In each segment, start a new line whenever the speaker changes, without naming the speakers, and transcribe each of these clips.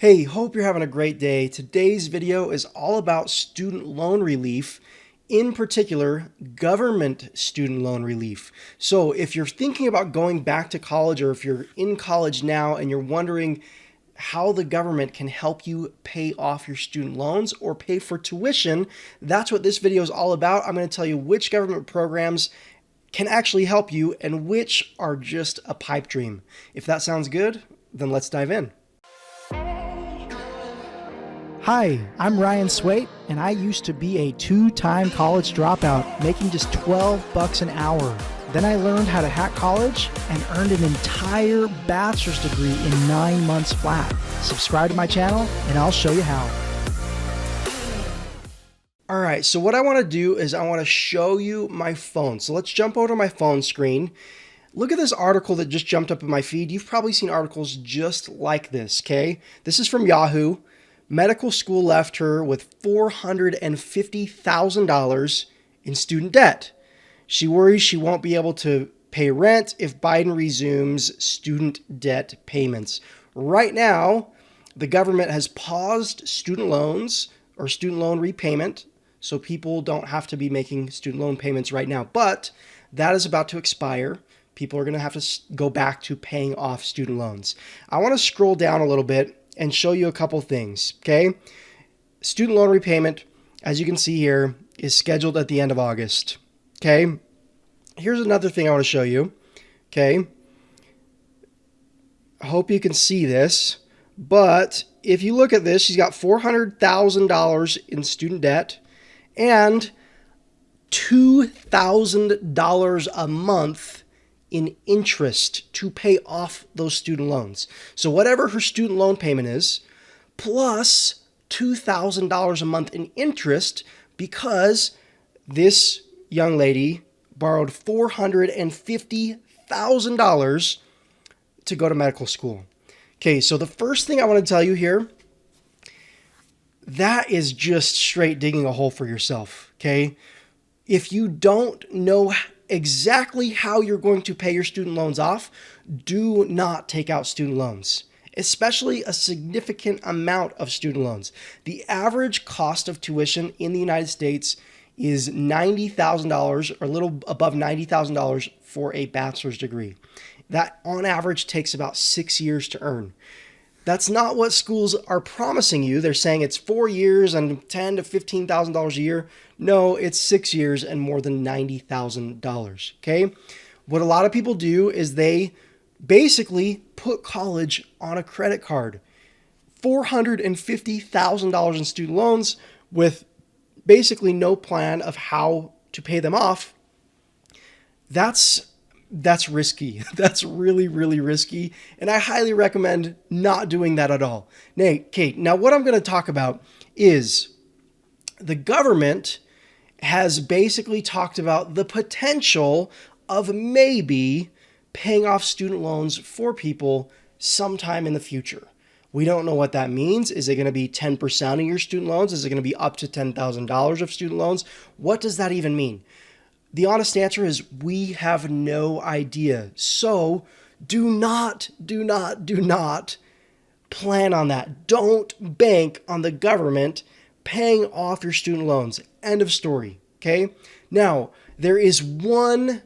Hey, hope you're having a great day. Today's video is all about student loan relief, in particular, government student loan relief. So if you're thinking about going back to college, or if you're in college now and you're wondering how the government can help you pay off your student loans or pay for tuition, that's what this video is all about. I'm going to tell you which government programs can actually help you and which are just a pipe dream. If that sounds good, then let's dive in.
Hi, I'm Ryan Swait, and I used to be a two-time college dropout, making just $12 an hour. Then I learned how to hack college and earned an entire bachelor's degree in 9 months flat. Subscribe to my channel, and I'll show you how.
All right, so what I want to do is I want to show you my phone. So let's jump over to my phone screen. Look at this article that just jumped up in my feed. You've probably seen articles just like this, okay? This is from Yahoo. Medical school left her with $450,000 in student debt. She worries she won't be able to pay rent if Biden resumes student debt payments. Right now, the government has paused student loans or student loan repayment, so people don't have to be making student loan payments right now. But that is about to expire. People are going to have to go back to paying off student loans. I want to scroll down a little bit and show you a couple things, okay? Student loan repayment, as you can see here, is scheduled at the end of August, okay? Here's another thing I want to show you, okay? I hope you can see this, but if you look at this, she's got $400,000 in student debt and $2,000 a month in interest to pay off those student loans. So whatever her student loan payment is, plus $2,000 a month in interest, because this young lady borrowed $450,000 to go to medical school. Okay, so the first thing I want to tell you here, that is just straight digging a hole for yourself, okay? If you don't know exactly how you're going to pay your student loans off, do not take out student loans, especially a significant amount of student loans. The average cost of tuition in the United States is $90,000 or a little above $90,000 for a bachelor's degree. That on average takes about 6 years to earn. That's not what schools are promising you. They're saying it's 4 years and $10,000 to $15,000 a year. No, it's 6 years and more than $90,000, okay? What a lot of people do is they basically put college on a credit card. $450,000 in student loans with basically no plan of how to pay them off. That's risky. That's really, really risky. And I highly recommend not doing that at all. Now what I'm going to talk about is the government has basically talked about the potential of maybe paying off student loans for people sometime in the future. We don't know what that means. Is it going to be 10% of your student loans? Is it going to be up to $10,000 of student loans? What does that even mean? The honest answer is we have no idea. So do not plan on that. Don't bank on the government paying off your student loans. End of story. Okay. Now, there is one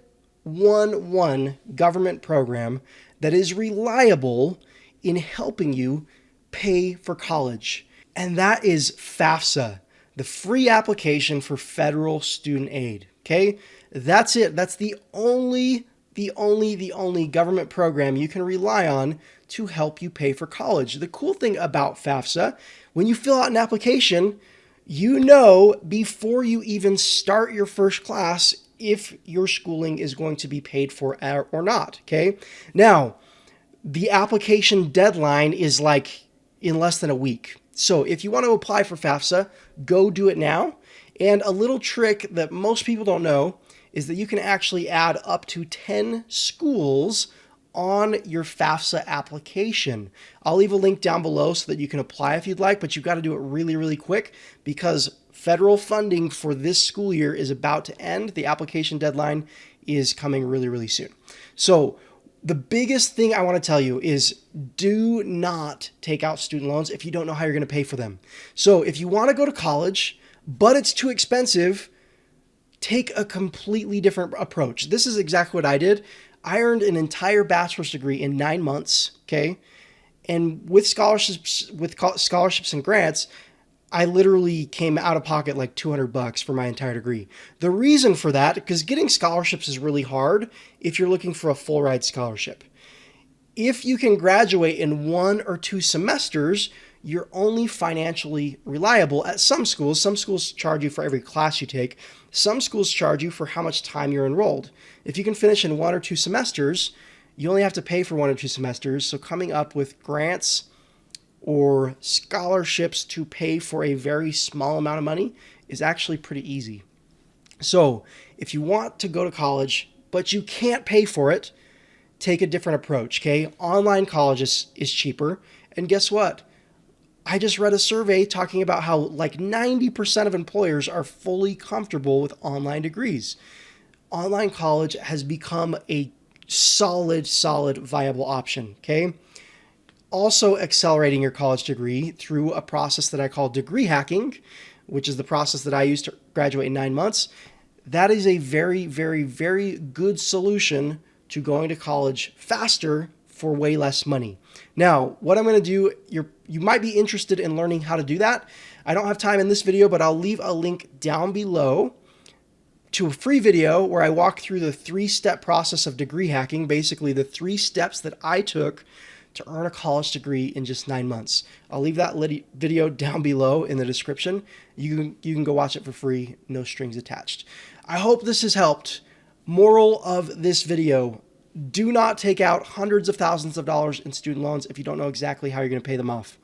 government program that is reliable in helping you pay for college, and that is FAFSA, the free application for federal student aid. Okay, that's it. That's the only government program you can rely on to help you pay for college. The cool thing about FAFSA, when you fill out an application, you know before you even start your first class if your schooling is going to be paid for or not. Okay, now the application deadline is like in less than a week. So if you want to apply for FAFSA, go do it now. And a little trick that most people don't know is that you can actually add up to 10 schools on your FAFSA application. I'll leave a link down below so that you can apply if you'd like, but you've got to do it really, really quick because federal funding for this school year is about to end. The application deadline is coming really, really soon. So The biggest thing I want to tell you is do not take out student loans if you don't know how you're going to pay for them. So if you want to go to college, but it's too expensive, take a completely different approach. This is exactly what I did. I earned an entire bachelor's degree in 9 months, okay? And with scholarships and grants, I literally came out of pocket like $200 for my entire degree. The reason for that, because getting scholarships is really hard if you're looking for a full ride scholarship. If you can graduate in 1 or 2 semesters, you're only financially reliable at some schools. Some schools charge you for every class you take. Some schools charge you for how much time you're enrolled. If you can finish in 1 or 2 semesters, you only have to pay for 1 or 2 semesters. So coming up with grants or scholarships to pay for a very small amount of money is actually pretty easy. So if you want to go to college, but you can't pay for it, take a different approach, okay? Online college is cheaper. And guess what? I just read a survey talking about how like 90% of employers are fully comfortable with online degrees. Online college has become a solid, viable option, okay? Also accelerating your college degree through a process that I call degree hacking, which is the process that I used to graduate in 9 months. That is a very, very good solution to going to college faster for way less money. Now, what I'm going to do, you might be interested in learning how to do that. I don't have time in this video, but I'll leave a link down below to a free video where I walk through the 3-step process of degree hacking, basically the 3 steps that I took to earn a college degree in just 9 months. I'll leave that video down below in the description. You can go watch it for free, no strings attached. I hope this has helped. Moral of this video, do not take out hundreds of thousands of dollars in student loans if you don't know exactly how you're going to pay them off.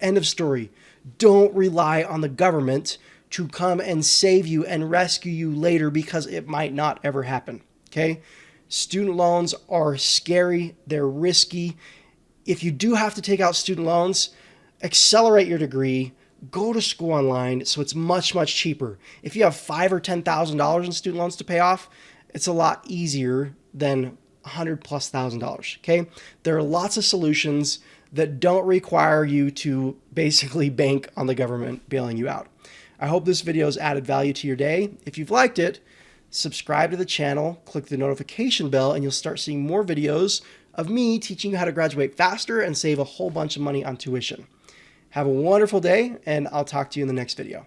End of story. Don't rely on the government to come and save you and rescue you later, because it might not ever happen, okay? Student loans are scary. They're risky. If you do have to take out student loans, accelerate your degree, go to school online so it's much cheaper. If you have $5,000 or $10,000 in student loans to pay off, it's a lot easier than $100,000+, okay? There are lots of solutions that don't require you to basically bank on the government bailing you out. I hope this video has added value to your day. If you've liked it, subscribe to the channel, click the notification bell, and you'll start seeing more videos of me teaching you how to graduate faster and save a whole bunch of money on tuition. Have a wonderful day, and I'll talk to you in the next video.